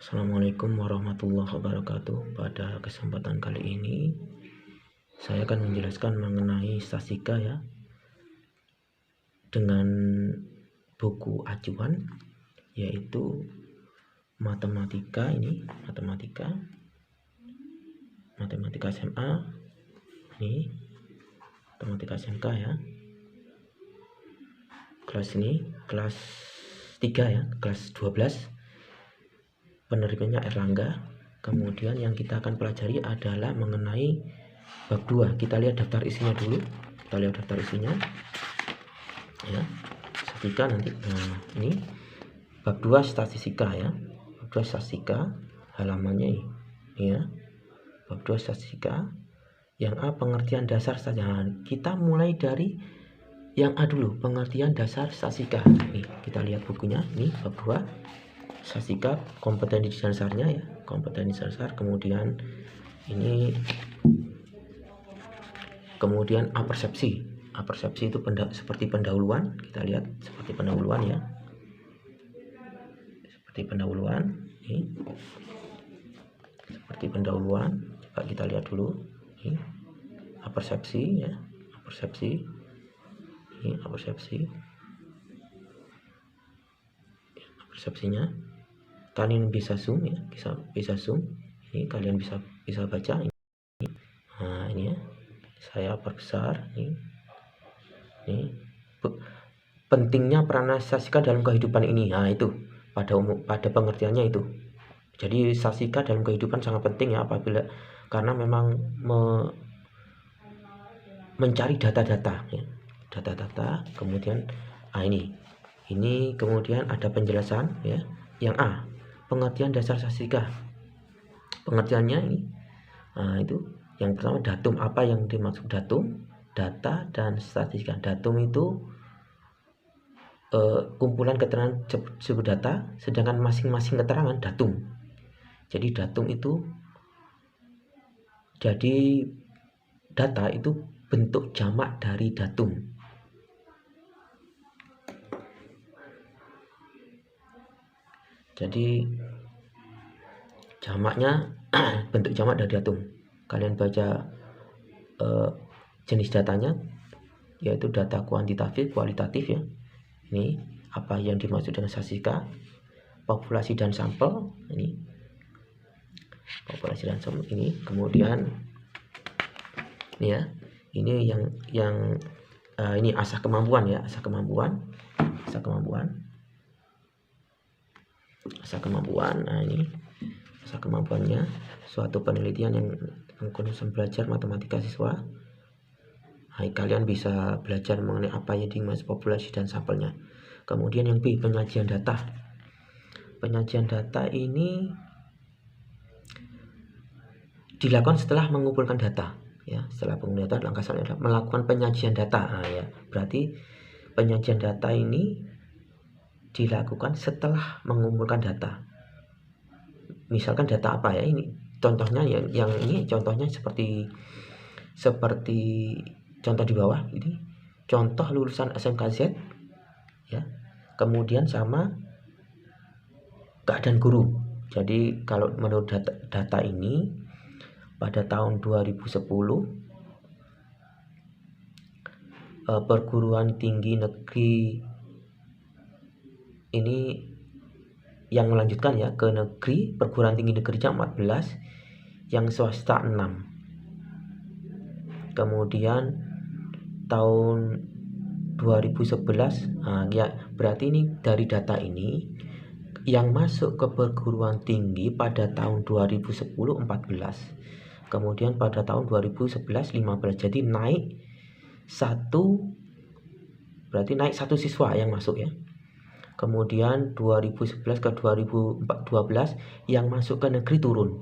Assalamualaikum warahmatullahi wabarakatuh. Pada kesempatan kali ini saya akan menjelaskan mengenai statistika ya, dengan buku acuan yaitu matematika SMA ini, matematika SMK ya, kelas 3 ya, kelas 12, penerbitnya Erlangga. Kemudian yang kita akan pelajari adalah mengenai bab 2. Kita lihat daftar isinya dulu. Ya. Statistika nanti. Nah, ini bab 2 statistika ya. Bab 2 statistika, halamannya ini ya. Bab 2 statistika. Yang A, pengertian dasar statistika. Nah, kita mulai dari yang A dulu, pengertian dasar statistika. Nih, kita lihat bukunya. Ini bab 2 statistika, kompetensi dasarnya ya, kompetensi dasar. Kemudian ini, kemudian apersepsi itu seperti pendahuluan. Kita lihat seperti pendahuluan ya, seperti pendahuluan ini, seperti pendahuluan. Coba kita lihat dulu ini apersepsi ya, ini apersepsinya. Kalian bisa zoom ya, bisa zoom. Ini kalian bisa baca ini. Nah, ini ya. Saya perbesar ini. Pentingnya peranan statistika dalam kehidupan ini. Nah, itu pada pengertiannya itu. Jadi statistika dalam kehidupan sangat penting ya, apabila karena memang mencari data-data ya. Data-data, kemudian ini kemudian ada penjelasan ya. Yang A, pengertian dasar statistika. Pengertiannya ini, nah itu yang pertama datum. Apa yang dimaksud datum? Data dan statistika. Datum itu kumpulan keterangan sebuah data, sedangkan masing-masing keterangan datum. Jadi datum itu, jadi data itu bentuk jamak dari datum. Jadi jamaknya bentuk jamak dari datum. Kalian baca jenis datanya, yaitu data kuantitatif, kualitatif ya. Ini apa yang dimaksud dengan statistika? Populasi dan sampel. Ini populasi dan sampel ini. Kemudian ini ya, ini yang ini asah kemampuan ya, asah kemampuan. Nah, ini asah kemampuannya, suatu penelitian yang menggunakan belajar matematika siswa. Nah, kalian bisa belajar mengenai apa yang dimaksud populasi dan sampelnya. Kemudian yang B, penyajian data. Penyajian data ini dilakukan setelah mengumpulkan data ya. Setelah pengumpulkan data, langkah selanjutnya adalah melakukan penyajian data. Nah, ya, berarti penyajian data ini dilakukan setelah mengumpulkan data. Misalkan data apa ya, ini contohnya yang ini contohnya seperti contoh di bawah ini, contoh lulusan SMKZ ya, kemudian sama keadaan guru. Jadi kalau menurut data ini pada tahun 2010 perguruan tinggi negeri ini yang melanjutkan ya ke negeri, perguruan tinggi negerinya 14, yang swasta 6. Kemudian tahun 2011, ya berarti ini dari data ini yang masuk ke perguruan tinggi pada tahun 2010 14, kemudian pada tahun 2011 15. Jadi naik satu siswa yang masuk ya. Kemudian 2011 ke 2012 yang masuk ke negeri turun.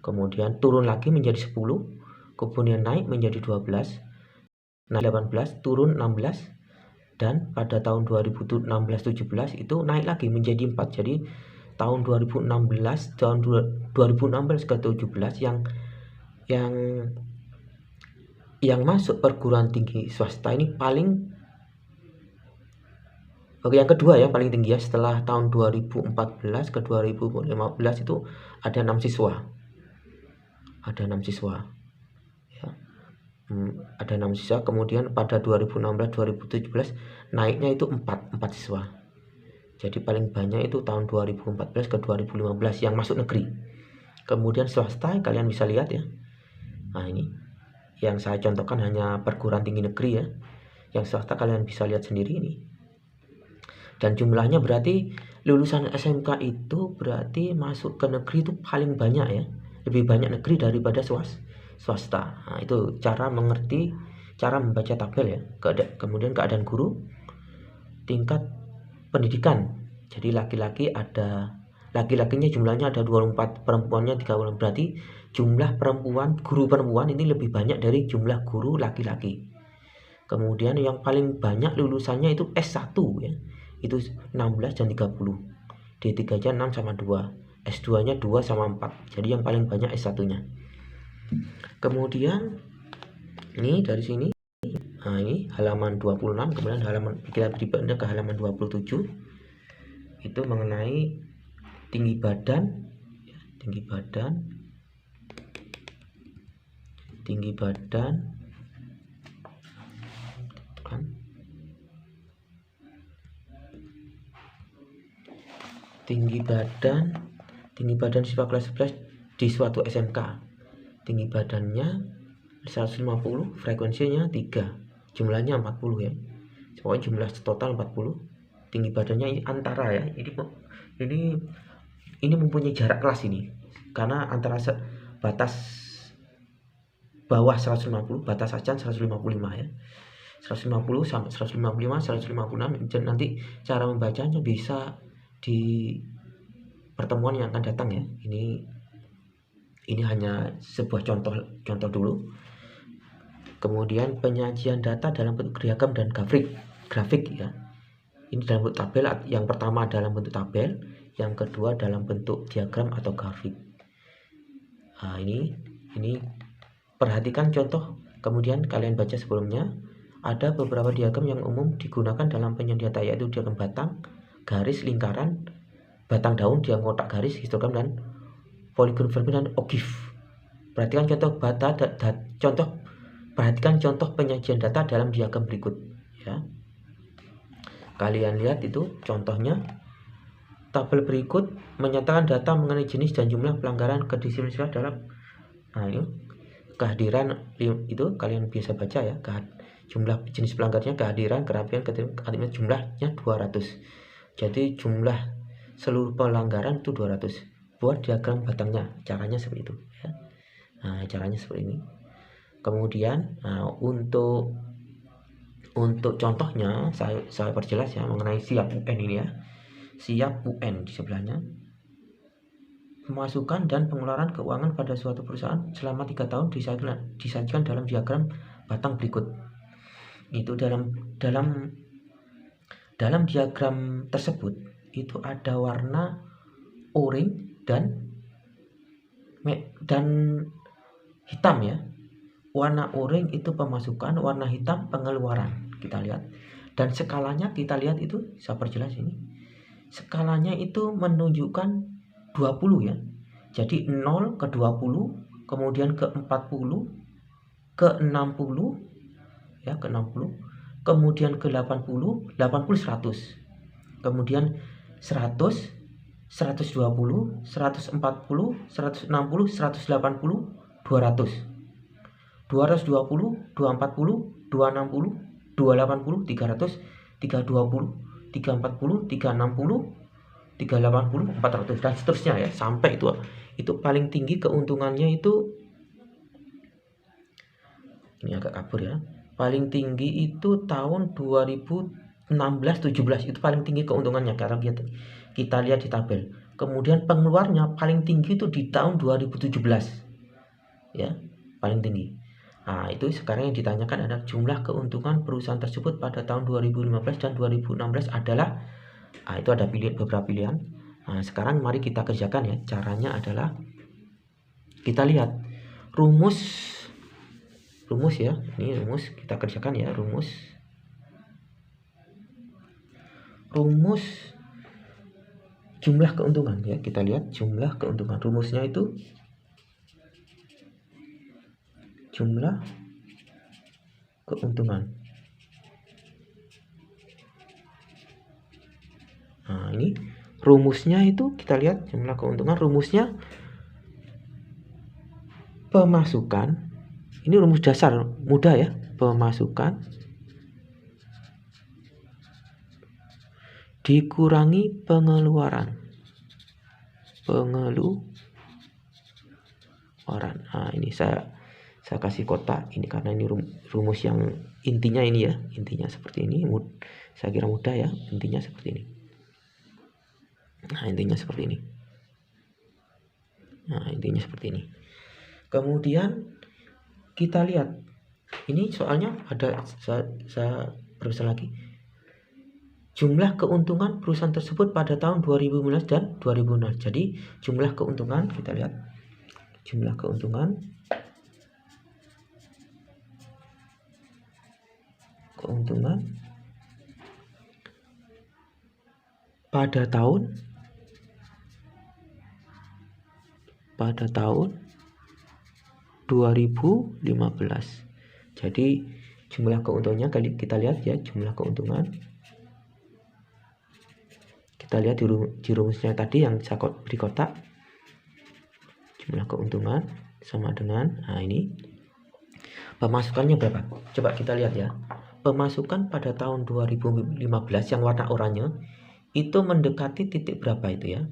Kemudian turun lagi menjadi 10, kemudian naik menjadi 12, naik 18, turun 16, dan pada tahun 2016-17 itu naik lagi menjadi 4. Jadi tahun 2016 ke 17 yang masuk perguruan tinggi swasta ini paling Oke, yang kedua ya paling tinggi ya, setelah tahun 2014 ke 2015 itu ada 6 siswa. Ada 6 siswa. Ya. Ada 6 siswa, kemudian pada 2016-2017 naiknya itu 4 siswa. Jadi paling banyak itu tahun 2014 ke 2015 yang masuk negeri. Kemudian swasta kalian bisa lihat ya. Nah, ini yang saya contohkan hanya perguruan tinggi negeri ya. Yang swasta kalian bisa lihat sendiri ini. Dan jumlahnya berarti lulusan SMK itu berarti masuk ke negeri itu paling banyak ya. Lebih banyak negeri daripada swasta. Nah, itu cara mengerti, cara membaca tabel ya. Kemudian keadaan guru, tingkat pendidikan. Jadi laki-lakinya jumlahnya ada 24, perempuannya 30. Berarti jumlah guru perempuan ini lebih banyak dari jumlah guru laki-laki. Kemudian yang paling banyak lulusannya itu S1 ya. Itu 16 dan 30. D3-nya 6 sama 2. S2-nya 2 sama 4. Jadi yang paling banyak S1-nya. Kemudian ini dari sini. Nah, ini halaman 26, kemudian kita pindah ke halaman 27. Itu mengenai tinggi badan kan. Tinggi badan siswa kelas 11 di suatu SMK. Tinggi badannya 150, frekuensinya 3, jumlahnya 40 ya. Pokoknya jumlah total 40. Tinggi badannya ini antara ya. Ini mempunyai jarak kelas ini. Karena antara batas bawah 150, batas acan 155 ya. 150 sampai 155, 156. Dan nanti cara membacanya bisa di pertemuan yang akan datang ya. Ini hanya sebuah contoh dulu. Kemudian penyajian data dalam bentuk diagram dan grafik ya. Ini dalam bentuk tabel. Yang pertama dalam bentuk tabel, yang kedua dalam bentuk diagram atau grafik. Nah, ini perhatikan contoh. Kemudian kalian baca sebelumnya. Ada beberapa diagram yang umum digunakan dalam penyajian data, yaitu diagram batang, garis, lingkaran, batang daun, diagram kotak, garis, histogram, dan poligon vertikal dan ogif. Perhatikan contoh penyajian data dalam diagram berikut ya. Kalian lihat itu contohnya. Tabel berikut menyatakan data mengenai jenis dan jumlah pelanggaran kedisiplinan dalam kehadiran itu kalian bisa baca ya. Jumlah jenis pelanggarnya, kehadiran, kerapian, keterlibatan, jumlahnya 200. Jadi jumlah seluruh pelanggaran itu 200. Buat diagram batangnya, caranya seperti itu ya. Nah, caranya seperti ini. Kemudian untuk contohnya saya perjelas ya mengenai siap UN ini ya. Siap UN di sebelahnya. Pemasukan dan pengeluaran keuangan pada suatu perusahaan selama 3 tahun disajikan dalam diagram batang berikut. Itu dalam diagram tersebut itu ada warna oranye dan hitam ya. Warna oranye itu pemasukan, warna hitam pengeluaran. Kita lihat. Dan skalanya kita lihat itu, saya perjelas ini. Skalanya itu menunjukkan 20 ya. Jadi 0 ke 20, kemudian ke 40, ke 60 ya, ke 60, kemudian ke 80, 100. Kemudian 100, 120, 140, 160, 180, 200. 220, 240, 260, 280, 300, 320, 340, 360, 380, 400 dan seterusnya ya, sampai itu paling tinggi keuntungannya itu. Ini agak kabur ya. Paling tinggi itu tahun 2016-17 itu paling tinggi keuntungannya karena kita lihat di tabel. Kemudian pengeluarnya paling tinggi itu di tahun 2017 ya, paling tinggi. Nah, itu sekarang yang ditanyakan adalah jumlah keuntungan perusahaan tersebut pada tahun 2015 dan 2016 adalah itu ada beberapa pilihan. Nah, sekarang mari kita kerjakan ya. Caranya adalah kita lihat rumus ya. Ini rumus kita kerjakan ya, rumus. rumus jumlah keuntungan ya. Kita lihat jumlah keuntungan. Rumusnya itu jumlah keuntungan. Nah, ini rumusnya itu kita lihat jumlah keuntungan. Rumusnya pemasukan. Ini rumus dasar mudah ya. Pemasukan dikurangi pengeluaran. Nah, ini saya kasih kotak ini karena ini rumus yang intinya ini ya. Intinya seperti ini. Saya kira mudah ya. Intinya seperti ini. Nah, intinya seperti ini. Kemudian kita lihat. Ini soalnya ada saya perbesar lagi. Jumlah keuntungan perusahaan tersebut pada tahun 2015 dan 2016. Jadi jumlah keuntungan kita lihat. Jumlah keuntungan pada tahun 2015. Jadi jumlah keuntungannya kita lihat ya, jumlah keuntungan. Kita lihat di rumusnya tadi yang saya beri kotak. Jumlah keuntungan sama dengan, nah ini pemasukannya berapa? Coba kita lihat ya. Pemasukan pada tahun 2015 yang warna oranye itu mendekati titik berapa itu ya?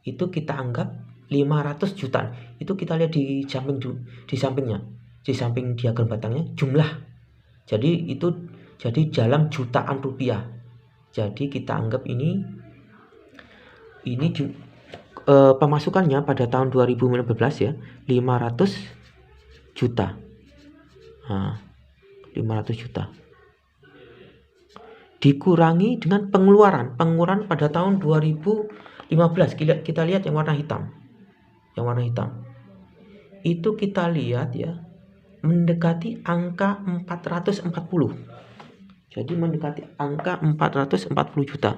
Itu kita anggap 500 juta. Itu kita lihat di sampingnya. Di samping diagram batangnya jumlah. Jadi itu dalam jutaan rupiah. Jadi kita anggap ini pemasukannya pada tahun 2015 ya 500 juta. Nah, 500 juta. Dikurangi dengan pengeluaran pada tahun 2015. Kita lihat yang warna hitam. Itu kita lihat ya mendekati angka 440. Jadi mendekati angka 440 juta.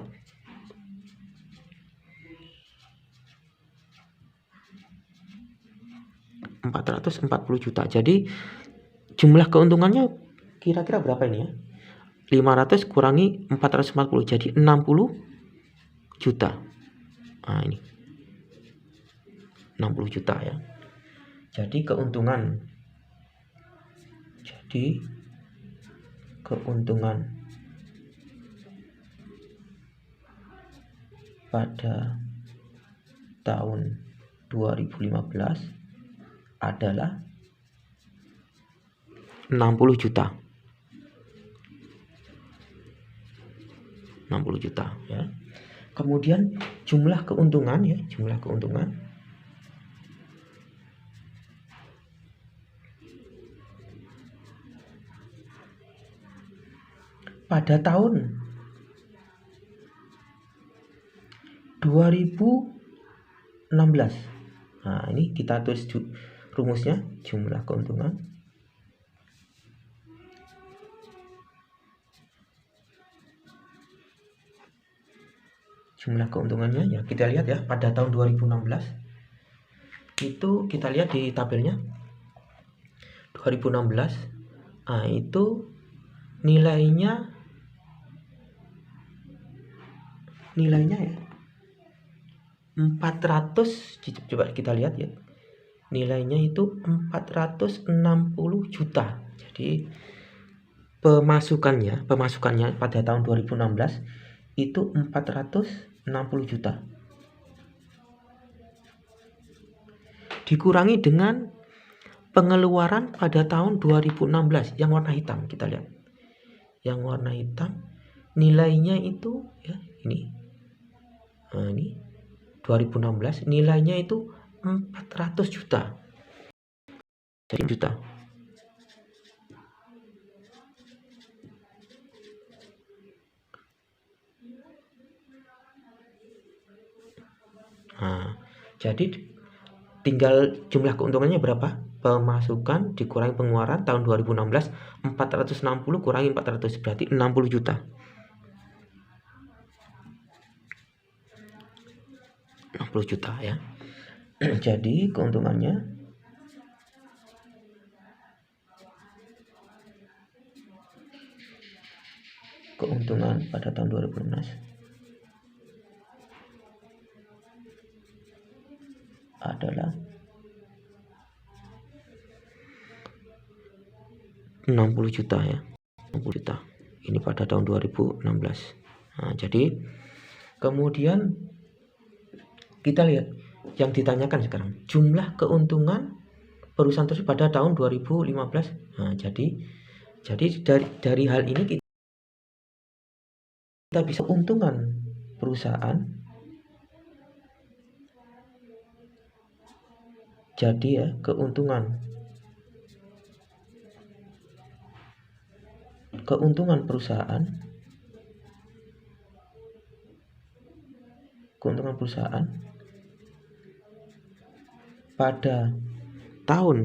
Jadi jumlah keuntungannya kira-kira berapa ini ya? 500 kurangi 440 jadi 60 juta. Nah, ini 60 juta ya. Jadi keuntungan pada tahun 2015 adalah 60 juta. 60 juta ya. Kemudian jumlah keuntungan pada tahun 2016. Nah, ini kita tulis rumusnya jumlah keuntungan jumlah keuntungannya ya kita lihat ya pada tahun 2016 itu kita lihat di tabelnya 2016. Nah, itu nilainya ya 400. Coba kita lihat ya nilainya itu 460 juta. Jadi pemasukannya pada tahun 2016 itu 460 juta. Dikurangi dengan pengeluaran pada tahun 2016 yang warna hitam. Kita lihat yang warna hitam nilainya itu ya ini. Nah, ini 2016 nilainya itu 400 juta. Jadi juta. Nah, jadi tinggal jumlah keuntungannya berapa? Pemasukan dikurangi pengeluaran tahun 2016 460 kurangi 400 berarti 60 juta. juta ya. Jadi keuntungannya pada tahun 2016 adalah 60 juta ya. 60 juta. Ini pada tahun 2016. Nah, jadi kemudian kita lihat yang ditanyakan sekarang, jumlah keuntungan perusahaan tersebut pada tahun 2015. Nah, jadi dari hal ini kita bisa keuntungan perusahaan. Jadi ya, keuntungan perusahaan pada tahun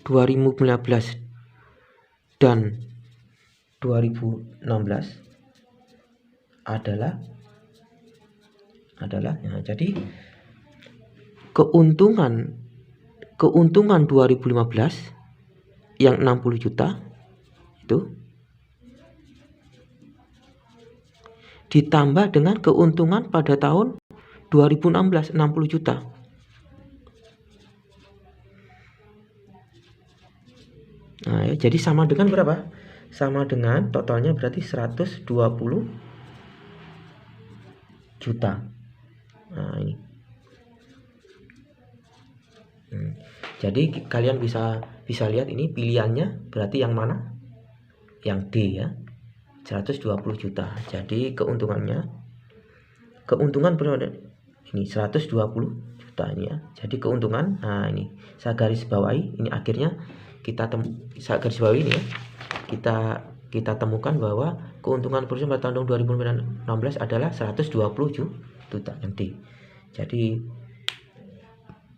2015 dan 2016 adalah ya, jadi keuntungan 2015 yang 60 juta itu ditambah dengan keuntungan pada tahun 2016 60 juta. Nah, ya, jadi sama dengan berapa? Sama dengan totalnya berarti 120 juta. Nah, ini. Jadi kalian bisa lihat ini pilihannya berarti yang mana? Yang D ya. 120 juta. Jadi keuntungan ini 120 juta ini ya. Jadi keuntungan, nah ini saya garis bawahi, ini akhirnya saya garis bawahi ini ya. Kita temukan bahwa keuntungan perusahaan pada tahun 2016 adalah 120 juta yang D. Jadi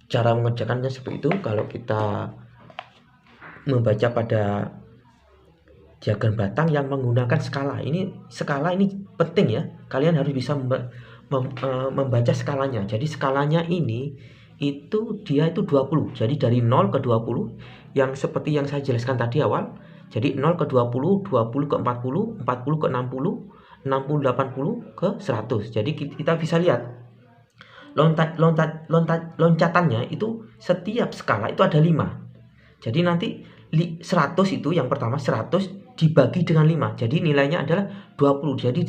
cara mengerjakannya seperti itu. Kalau kita membaca pada diagram batang yang menggunakan skala ini penting ya. Kalian harus bisa membaca skalanya. Jadi skalanya ini dia itu 20. Jadi dari 0 ke 20 yang seperti yang saya jelaskan tadi awal. Jadi 0 ke 20, 20 ke 40, 40 ke 60, 60 80 ke 100. Jadi kita bisa lihat loncatannya itu setiap skala itu ada 5. Jadi nanti 100 itu yang pertama 100 dibagi dengan 5. Jadi nilainya adalah 20. Jadi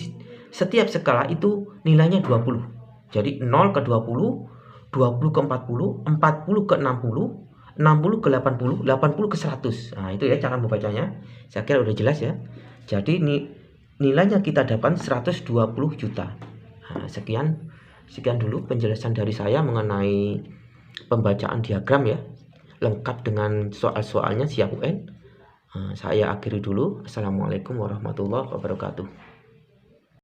setiap skala itu nilainya 20. Jadi 0 ke 20, 20 ke 40, 40 ke 60, 60 ke 80, 80 ke 100. Nah, itu ya cara membacanya. Saya kira udah jelas ya. Jadi nilainya kita dapat 120 juta. Nah, sekian dulu penjelasan dari saya mengenai pembacaan diagram ya. Lengkap dengan soal-soalnya siap UN. Saya akhiri dulu. Assalamualaikum warahmatullahi wabarakatuh.